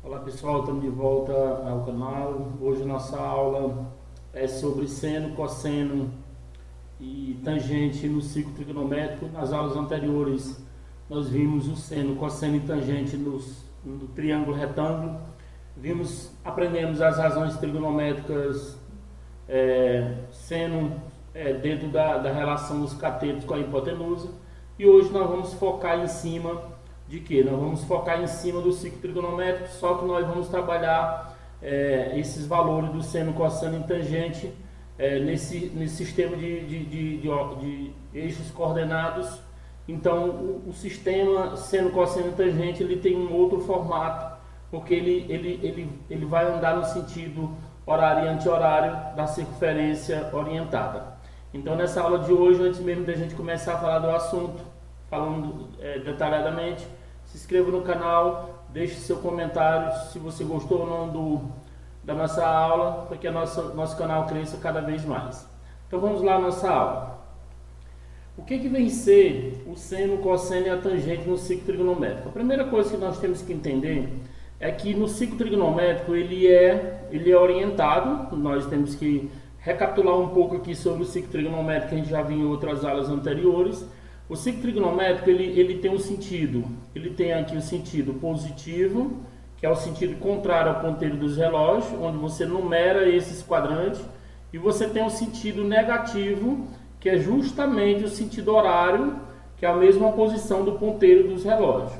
Olá pessoal, estamos de volta ao canal. Hoje nossa aula é sobre seno, cosseno e tangente no ciclo trigonométrico. Nas aulas anteriores nós vimos o seno, cosseno e tangente no triângulo retângulo. Aprendemos as razões trigonométricas, seno dentro da relação dos catetos com a hipotenusa. E hoje nós vamos focar em cima de que? Nós vamos focar em cima do ciclo trigonométrico, só que nós vamos trabalhar esses valores do seno, cosseno e tangente nesse sistema de eixos coordenados. Então o sistema seno, cosseno e tangente ele tem um outro formato, porque ele vai andar no sentido horário e anti-horário da circunferência orientada. Então nessa aula de hoje, antes mesmo da gente começar a falar do assunto, falando detalhadamente, se inscreva no canal, deixe seu comentário se você gostou ou não da nossa aula, para que nosso canal cresça cada vez mais. Então vamos lá à nossa aula. O que vem ser o seno, o cosseno e a tangente no ciclo trigonométrico? A primeira coisa que nós temos que entender é que no ciclo trigonométrico ele é orientado. Nós temos que recapitular um pouco aqui sobre o ciclo trigonométrico que a gente já viu em outras aulas anteriores. O ciclo trigonométrico ele tem um sentido, ele tem aqui o sentido positivo, que é o sentido contrário ao ponteiro dos relógios, onde você numera esses quadrantes, e você tem o sentido negativo, que é justamente o sentido horário, que é a mesma posição do ponteiro dos relógios.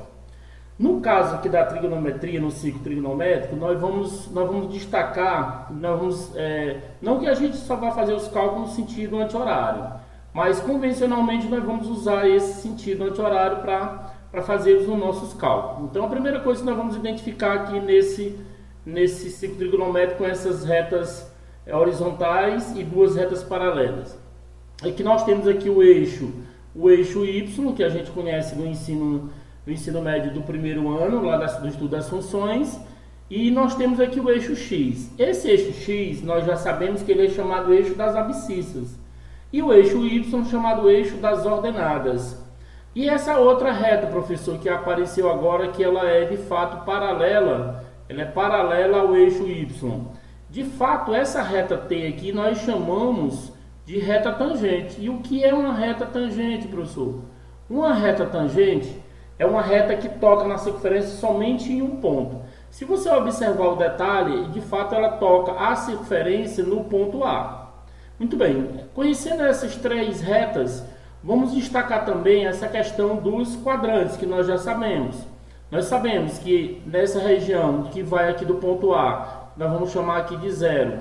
No caso aqui da trigonometria, no ciclo trigonométrico, nós vamos destacar, não que a gente só vai fazer os cálculos no sentido anti-horário, mas convencionalmente nós vamos usar esse sentido anti-horário para fazer os nossos cálculos. Então a primeira coisa que nós vamos identificar aqui nesse ciclo trigonométrico, com essas retas horizontais e duas retas paralelas, é que nós temos aqui o eixo Y, que a gente conhece no ensino médio do primeiro ano, lá do estudo das funções, e nós temos aqui o eixo X. Esse eixo X, nós já sabemos que ele é chamado eixo das abscissas, e o eixo Y chamado eixo das ordenadas. E essa outra reta, professor, que apareceu agora, que ela é de fato paralela, ela é paralela ao eixo Y. De fato, essa reta T aqui nós chamamos de reta tangente. E o que é uma reta tangente, professor? Uma reta tangente é uma reta que toca na circunferência somente em um ponto. Se você observar o detalhe, de fato ela toca a circunferência no ponto A. Muito bem, conhecendo essas três retas, vamos destacar também essa questão dos quadrantes, que nós já sabemos. Nós sabemos que nessa região que vai aqui do ponto A, nós vamos chamar aqui de zero.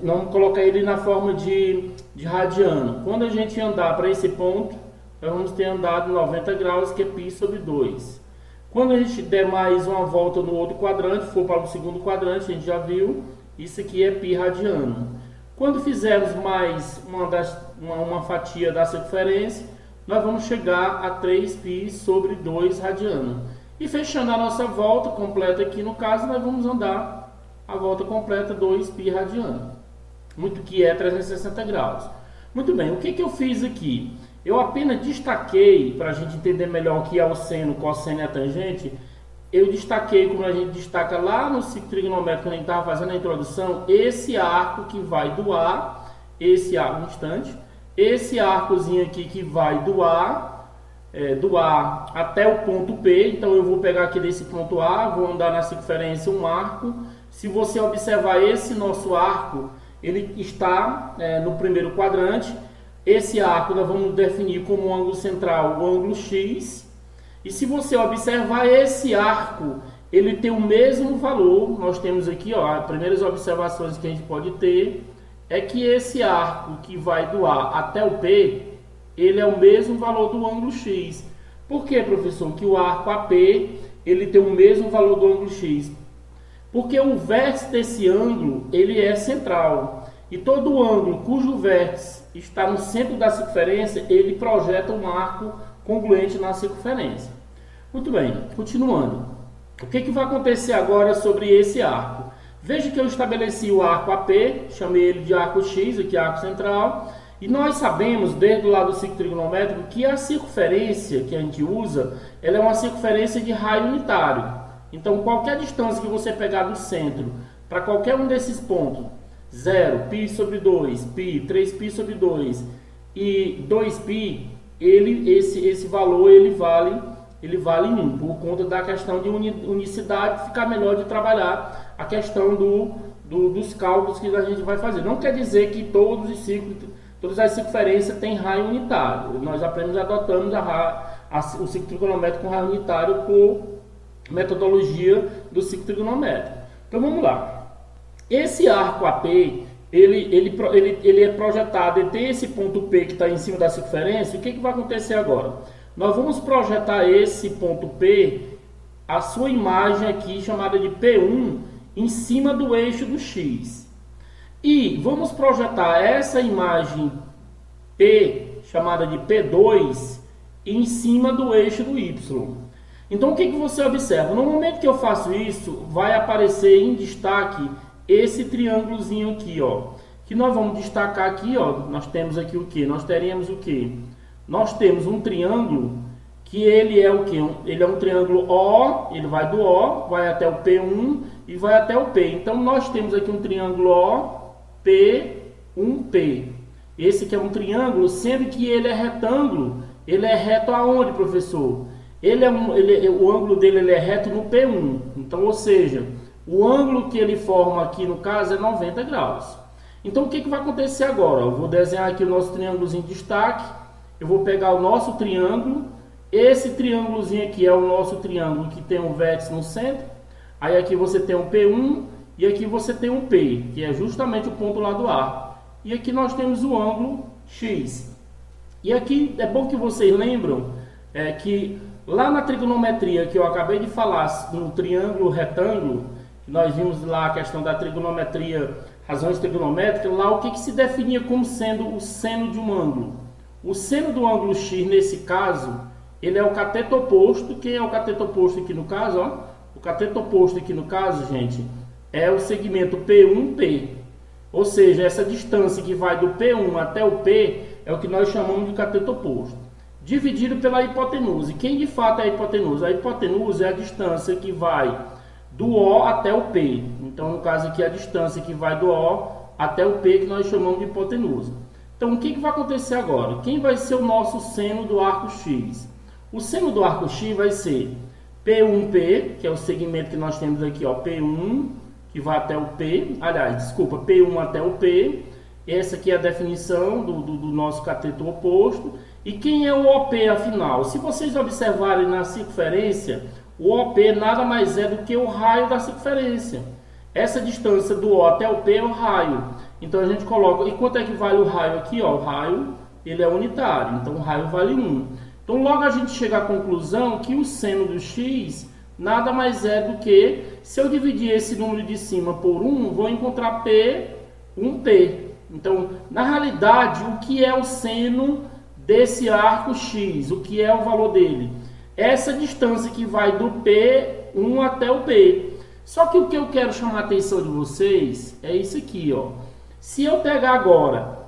Vamos colocar ele na forma de radiano. Quando a gente andar para esse ponto, nós vamos ter andado 90 graus, que é π sobre 2. Quando a gente der mais uma volta no outro quadrante, for para o segundo quadrante, a gente já viu, isso aqui é π radiano. Quando fizermos mais uma fatia da circunferência, nós vamos chegar a 3π sobre 2 radiano. E fechando a nossa volta completa aqui, no caso, nós vamos andar a volta completa 2π radiano, que é 360 graus. Muito bem, o que eu fiz aqui? Eu apenas destaquei, para a gente entender melhor o que é o seno, o cosseno e a tangente, eu destaquei, como a gente destaca lá no ciclo trigonométrico, quando a gente estava fazendo a introdução, esse arco que vai do A, esse arcozinho aqui que vai do A até o ponto P. Então eu vou pegar aqui desse ponto A, vou andar na circunferência um arco. Se você observar esse nosso arco, ele está no primeiro quadrante. Esse arco nós vamos definir como um ângulo central, o ângulo X. E se você observar esse arco, ele tem o mesmo valor. Nós temos aqui, as primeiras observações que a gente pode ter é que esse arco que vai do A até o P, ele é o mesmo valor do ângulo X. Por que, professor, que o arco AP ele tem o mesmo valor do ângulo X? Porque o vértice desse ângulo ele é central. E todo ângulo cujo vértice está no centro da circunferência, ele projeta um arco congruente na circunferência. Muito bem, continuando. O que vai acontecer agora sobre esse arco? Veja que eu estabeleci o arco AP, chamei ele de arco X, aqui arco central, e nós sabemos, desde o lado do ciclo trigonométrico, que a circunferência que a gente usa, ela é uma circunferência de raio unitário. Então, qualquer distância que você pegar do centro para qualquer um desses pontos, 0, π sobre 2, π, 3π sobre 2 e 2π, esse valor ele vale 1, por conta da questão de unicidade, ficar melhor de trabalhar a questão dos cálculos que a gente vai fazer. Não quer dizer que todas as circunferências têm raio unitário. Nós adotamos o ciclo trigonométrico com raio unitário por metodologia do ciclo trigonométrico. Então vamos lá. Esse arco AP, ele é projetado, ele tem esse ponto P que está em cima da circunferência. O que vai acontecer agora? Nós vamos projetar esse ponto P, a sua imagem aqui chamada de P1, em cima do eixo do X. E vamos projetar essa imagem P, chamada de P2, em cima do eixo do Y. Então o que você observa? No momento que eu faço isso, vai aparecer em destaque esse triângulozinho aqui, ó, que nós vamos destacar aqui, ó. Nós temos aqui o que? Nós teremos o que? Nós temos um triângulo que ele é o que? Ele é um triângulo O, ele vai do O, vai até o P1 e vai até o P. Então nós temos aqui um triângulo O, P, 1P. Esse aqui é um triângulo, sendo que ele é retângulo. Ele é reto aonde, professor? O ângulo dele ele é reto no P1. Então, ou seja, o ângulo que ele forma aqui no caso é 90 graus. Então o que vai acontecer agora? Eu vou desenhar aqui o nosso triângulo em destaque. Eu vou pegar o nosso triângulo. Esse triângulozinho aqui é o nosso triângulo que tem um vértice no centro. Aí aqui você tem um P1 e aqui você tem um P, que é justamente o ponto lá do arco. E aqui nós temos o ângulo X. E aqui é bom que vocês lembram que lá na trigonometria que eu acabei de falar, no triângulo retângulo, nós vimos lá a questão da trigonometria, razões trigonométricas, lá o que se definia como sendo o seno de um ângulo. O seno do ângulo X, nesse caso, ele é o cateto oposto. Quem é o cateto oposto aqui no caso? Ó? O cateto oposto aqui no caso, gente, é o segmento P1P. Ou seja, essa distância que vai do P1 até o P é o que nós chamamos de cateto oposto. Dividido pela hipotenusa. E quem de fato é a hipotenusa? A hipotenusa é a distância que vai do O até o P. Então, no caso aqui, a distância que vai do O até o P, que nós chamamos de hipotenusa. Então, o que vai acontecer agora? Quem vai ser o nosso seno do arco X? O seno do arco X vai ser P1P, que é o segmento que nós temos aqui, ó, P1, que vai até o P. Aliás, desculpa, P1 até o P. Essa aqui é a definição do nosso cateto oposto. E quem é o OP, afinal? Se vocês observarem na circunferência, o OP nada mais é do que o raio da circunferência. Essa distância do O até o P é o raio. Então a gente coloca... E quanto é que vale o raio aqui? Ó, o raio ele é unitário, então o raio vale 1. Então logo a gente chega à conclusão que o seno do X nada mais é do que... Se eu dividir esse número de cima por 1, vou encontrar P, 1P. Então, na realidade, o que é o seno desse arco X? O que é o valor dele? Essa distância que vai do P1 até o P. Só que o que eu quero chamar a atenção de vocês é isso aqui, ó. Se eu pegar agora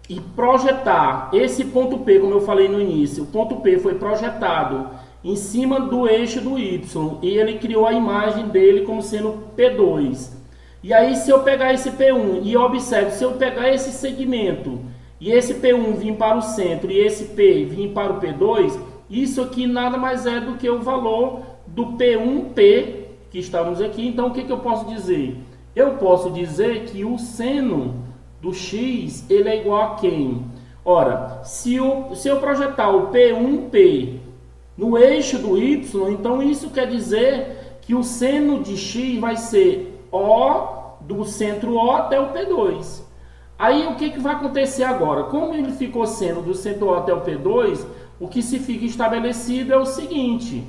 e projetar esse ponto P, como eu falei no início, o ponto P foi projetado em cima do eixo do Y e ele criou a imagem dele como sendo P2. E aí, se eu pegar esse P1 e observe, se eu pegar esse segmento e esse P1 vir para o centro e esse P vir para o P2, isso aqui nada mais é do que o valor do P1P que estamos aqui. Então, o que eu posso dizer? Eu posso dizer que o seno do X ele é igual a quem? Ora, se eu projetar o P1P no eixo do Y, então isso quer dizer que o seno de X vai ser O do centro O até o P2. Aí o que vai acontecer agora? Como ele ficou seno do centro O até o P2, o que se fica estabelecido é o seguinte,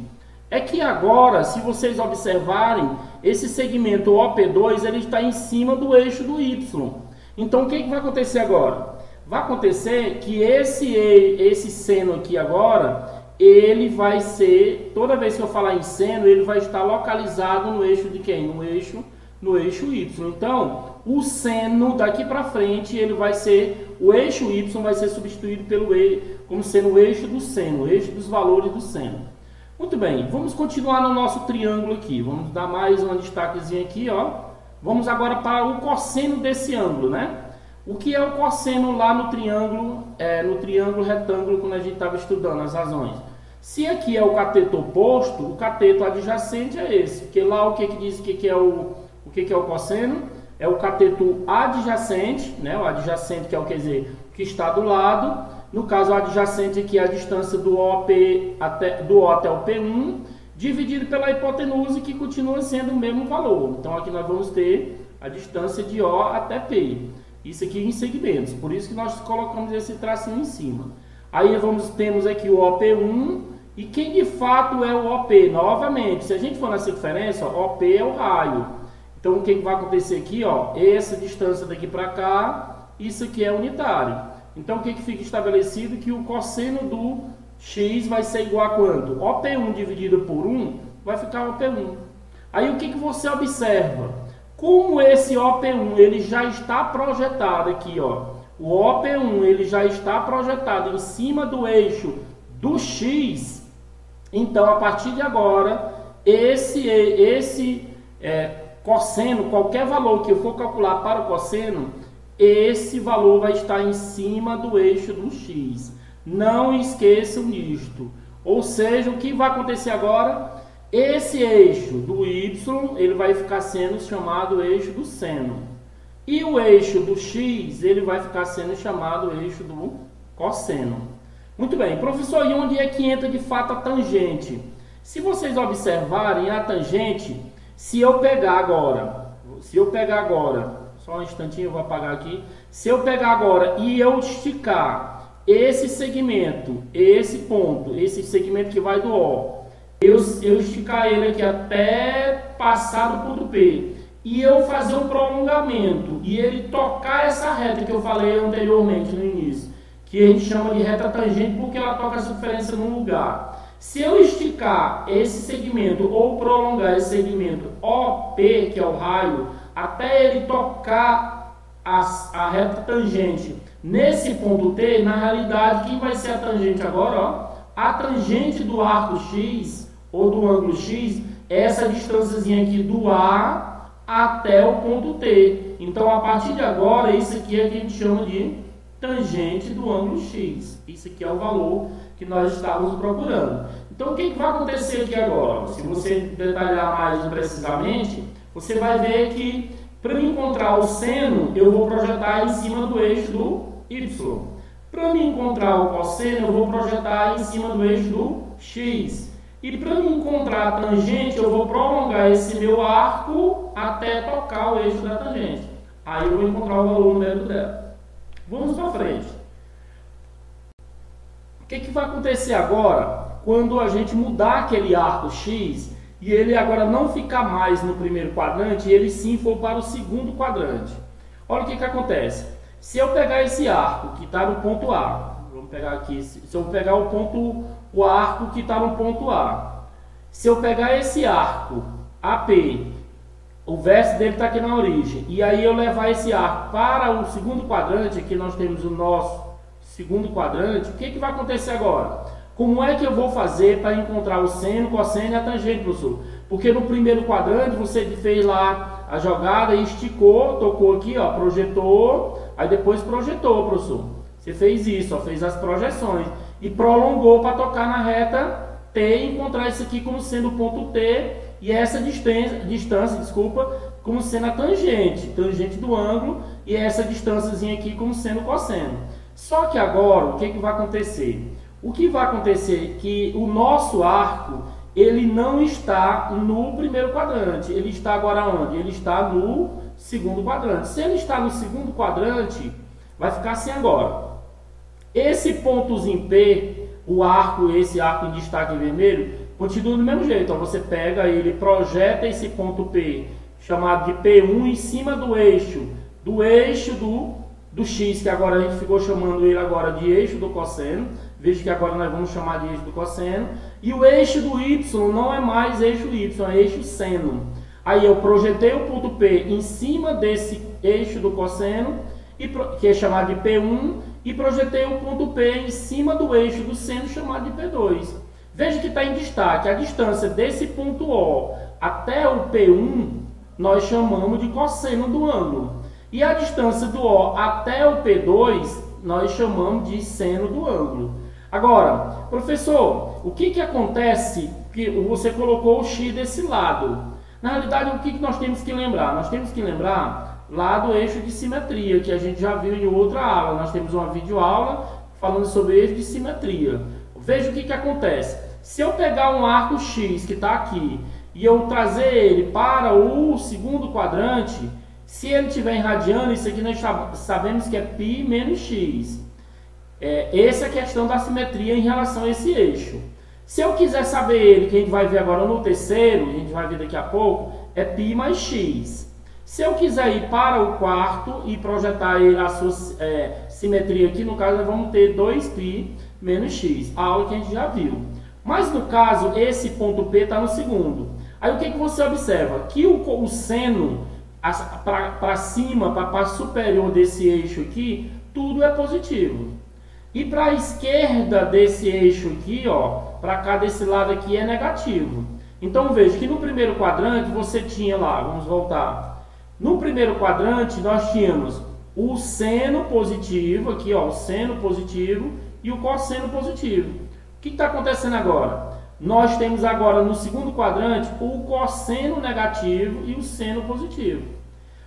é que agora, se vocês observarem, esse segmento OP2 ele está em cima do eixo do Y. Então o que vai acontecer agora? Vai acontecer que esse seno aqui agora, ele vai ser, toda vez que eu falar em seno, ele vai estar localizado no eixo de quem? No eixo Y. Então, o seno daqui para frente, ele vai ser, o eixo Y vai ser substituído como sendo o eixo do seno, o eixo dos valores do seno. Muito bem, vamos continuar no nosso triângulo aqui. Vamos dar mais um destaquezinho aqui, ó. Vamos agora para o cosseno desse ângulo, né? O que é o cosseno lá no triângulo retângulo, quando a gente estava estudando as razões? Se aqui é o cateto oposto, o cateto adjacente é esse. Porque lá o que diz que é o cosseno? É o cateto adjacente, né? O adjacente que é o que está do lado. No caso, o adjacente aqui é a distância do O até o P1, dividido pela hipotenusa, que continua sendo o mesmo valor. Então aqui nós vamos ter a distância de O até P. Isso aqui em segmentos, por isso que nós colocamos esse tracinho em cima. Aí temos aqui o OP1, e quem de fato é o OP? Novamente, se a gente for nessa diferença, ó, OP é o raio. Então o que vai acontecer aqui? Ó, essa distância daqui para cá, isso aqui é unitário. Então o que fica estabelecido? Que o cosseno do x vai ser igual a quanto? OP1 dividido por 1 vai ficar OP1. Aí o que você observa? Como esse OP1 ele já está projetado aqui, ó, o OP1 ele já está projetado em cima do eixo do x, então a partir de agora, esse cosseno, qualquer valor que eu for calcular para o cosseno, esse valor vai estar em cima do eixo do x. Não esqueçam disto. Ou seja, o que vai acontecer agora? Esse eixo do y, ele vai ficar sendo chamado eixo do seno. E o eixo do x, ele vai ficar sendo chamado eixo do cosseno. Muito bem, professor, e onde é que entra de fato a tangente? Se vocês observarem a tangente, se eu pegar agora, só um instantinho, eu vou apagar aqui. Se eu pegar agora e eu esticar esse segmento, esse ponto, esse segmento que vai do O, eu esticar ele aqui até passar do ponto P, e eu fazer um prolongamento, e ele tocar essa reta que eu falei anteriormente no início, que a gente chama de reta tangente porque ela toca essa diferença num lugar. Se eu esticar esse segmento ou prolongar esse segmento OP, que é o raio, até ele tocar a reta tangente nesse ponto T, na realidade, quem vai ser a tangente agora? Ó, a tangente do arco X, ou do ângulo X, é essa distânciazinha aqui do A até o ponto T. Então, a partir de agora, isso aqui é que a gente chama de tangente do ângulo X. Isso aqui é o valor que nós estávamos procurando. Então, o que vai acontecer aqui agora? Se você detalhar mais precisamente, você vai ver que para encontrar o seno, eu vou projetar em cima do eixo do y. Para me encontrar o cosseno, eu vou projetar em cima do eixo do x. E para me encontrar a tangente, eu vou prolongar esse meu arco até tocar o eixo da tangente. Aí eu vou encontrar o valor numérico dela. Vamos para frente. O que vai acontecer agora quando a gente mudar aquele arco x e ele agora não ficar mais no primeiro quadrante, e ele sim for para o segundo quadrante? Olha o que acontece. Se eu pegar esse arco que está no ponto A, vamos pegar aqui, se eu pegar o arco que está no ponto A, se eu pegar esse arco AP, o verso dele está aqui na origem, e aí eu levar esse arco para o segundo quadrante, aqui nós temos o nosso segundo quadrante, o que vai acontecer agora? Como é que eu vou fazer para encontrar o seno, cosseno e a tangente, professor? Porque no primeiro quadrante você fez lá a jogada e esticou, tocou aqui, ó, projetou, aí depois projetou, professor. Você fez isso, ó, fez as projeções e prolongou para tocar na reta T e encontrar isso aqui como sendo o ponto T e essa distância, como sendo a tangente do ângulo, e essa distânciazinha aqui como sendo o cosseno. Só que agora, o que vai acontecer? O que vai acontecer é que o nosso arco, ele não está no primeiro quadrante. Ele está agora onde? Ele está no segundo quadrante. Se ele está no segundo quadrante, vai ficar assim agora. Esse pontozinho P, esse arco em destaque vermelho, continua do mesmo jeito. Então, você pega ele, projeta esse ponto P, chamado de P1, em cima do eixo do X, que agora a gente ficou chamando ele agora de eixo do cosseno. Veja que agora nós vamos chamar de eixo do cosseno. E o eixo do Y não é mais eixo Y, é eixo seno. Aí eu projetei o ponto P em cima desse eixo do cosseno, que é chamado de P1, e projetei o ponto P em cima do eixo do seno, chamado de P2. Veja que está em destaque, a distância desse ponto O até o P1, nós chamamos de cosseno do ângulo. E a distância do O até o P2, nós chamamos de seno do ângulo. Agora, professor, o que acontece que você colocou o X desse lado? Na realidade, o que nós temos que lembrar? Nós temos que lembrar lá do eixo de simetria, que a gente já viu em outra aula. Nós temos uma videoaula falando sobre eixo de simetria. Veja o que acontece. Se eu pegar um arco X que está aqui e eu trazer ele para o segundo quadrante, se ele estiver em radiano, isso aqui nós sabemos que é π menos x. Essa é a questão da simetria em relação a esse eixo. Se eu quiser saber ele, que a gente vai ver agora no terceiro, a gente vai ver daqui a pouco, é π mais x. Se eu quiser ir para o quarto e projetar ele a sua simetria aqui, no caso nós vamos ter 2π menos x, a aula que a gente já viu. Mas no caso, esse ponto P está no segundo. Aí o que você observa? Que o seno para cima, para a parte superior desse eixo aqui, tudo é positivo. E para a esquerda desse eixo aqui, ó, para cá desse lado aqui é negativo. Então veja que no primeiro quadrante você tinha lá, vamos voltar. No primeiro quadrante nós tínhamos o seno positivo, aqui ó, o seno positivo e o cosseno positivo. O que está acontecendo agora? Nós temos agora no segundo quadrante o cosseno negativo e o seno positivo.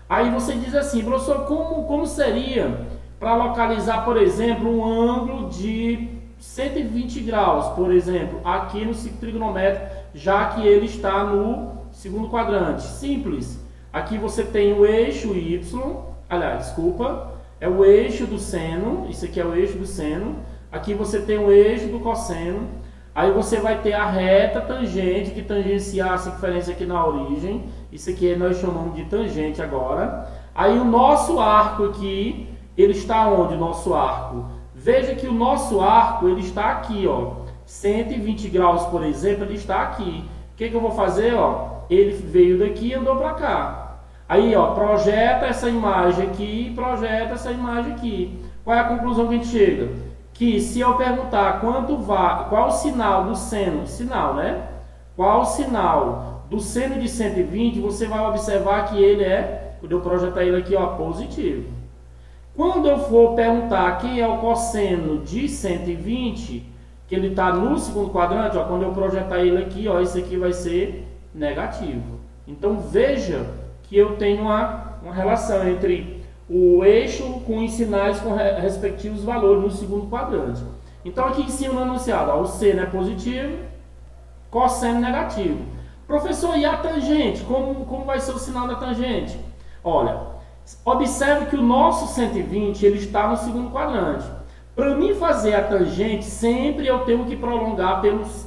Aí você diz assim, professor, como seria para localizar, por exemplo, um ângulo de 120 graus, por exemplo, aqui no ciclo trigonométrico, já que ele está no segundo quadrante? Simples. Aqui você tem o eixo Y, aliás, desculpa, é o eixo do seno, isso aqui é o eixo do seno. Aqui você tem o eixo do cosseno, aí você vai ter a reta tangente que tangencia a circunferência aqui na origem, isso aqui nós chamamos de tangente agora. Aí o nosso arco aqui, ele está onde o nosso arco? Veja que o nosso arco, ele está aqui, ó, 120 graus, por exemplo, ele está aqui. O que eu vou fazer, ó? Ele veio daqui e andou para cá. Aí, ó, projeta essa imagem aqui e projeta essa imagem aqui. Qual é a conclusão que a gente chega? Que se eu perguntar qual o sinal do seno, qual o sinal do seno de 120, você vai observar que ele quando eu projetar ele aqui, ó, positivo. Quando eu for perguntar quem é o cosseno de 120, que ele está no segundo quadrante, ó, quando eu projetar ele aqui, ó, esse aqui vai ser negativo. Então veja que eu tenho uma relação entre o eixo com os sinais com respectivos valores no segundo quadrante. Então aqui em cima no enunciado, ó, o seno é positivo, cosseno negativo. Professor, e a tangente? Como vai ser o sinal da tangente? Olha, observe que o nosso 120 ele está no segundo quadrante. Para mim fazer a tangente, sempre eu tenho que prolongar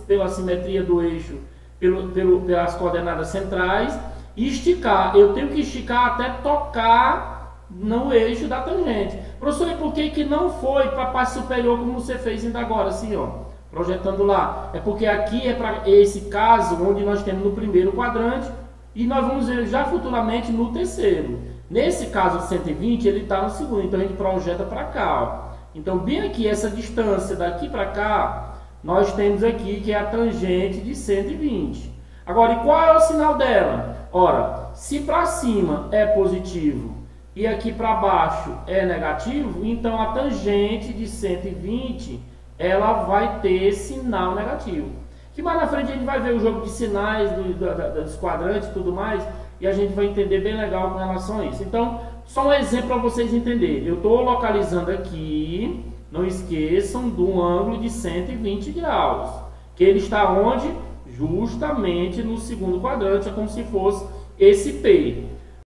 pela simetria do eixo, pelas coordenadas centrais, e esticar. Eu tenho que esticar até tocar no eixo da tangente. Professor, e por que não foi para a parte superior como você fez ainda agora, assim, ó, projetando lá? É porque aqui é para esse caso onde nós temos no primeiro quadrante e nós vamos ver já futuramente no terceiro. Nesse caso de 120, ele está no segundo, então a gente projeta para cá, ó. Então, bem aqui, essa distância daqui para cá, nós temos aqui que é a tangente de 120. Agora, e qual é o sinal dela? Ora, se para cima é positivo e aqui para baixo é negativo, então a tangente de 120 ela vai ter sinal negativo. Que mais na frente a gente vai ver o jogo de sinais dos quadrantes e tudo mais, e a gente vai entender bem legal com relação a isso. Então, só um exemplo para vocês entenderem. Eu estou localizando aqui, não esqueçam, do ângulo de 120 graus, que ele está onde? Justamente no segundo quadrante, é como se fosse esse P.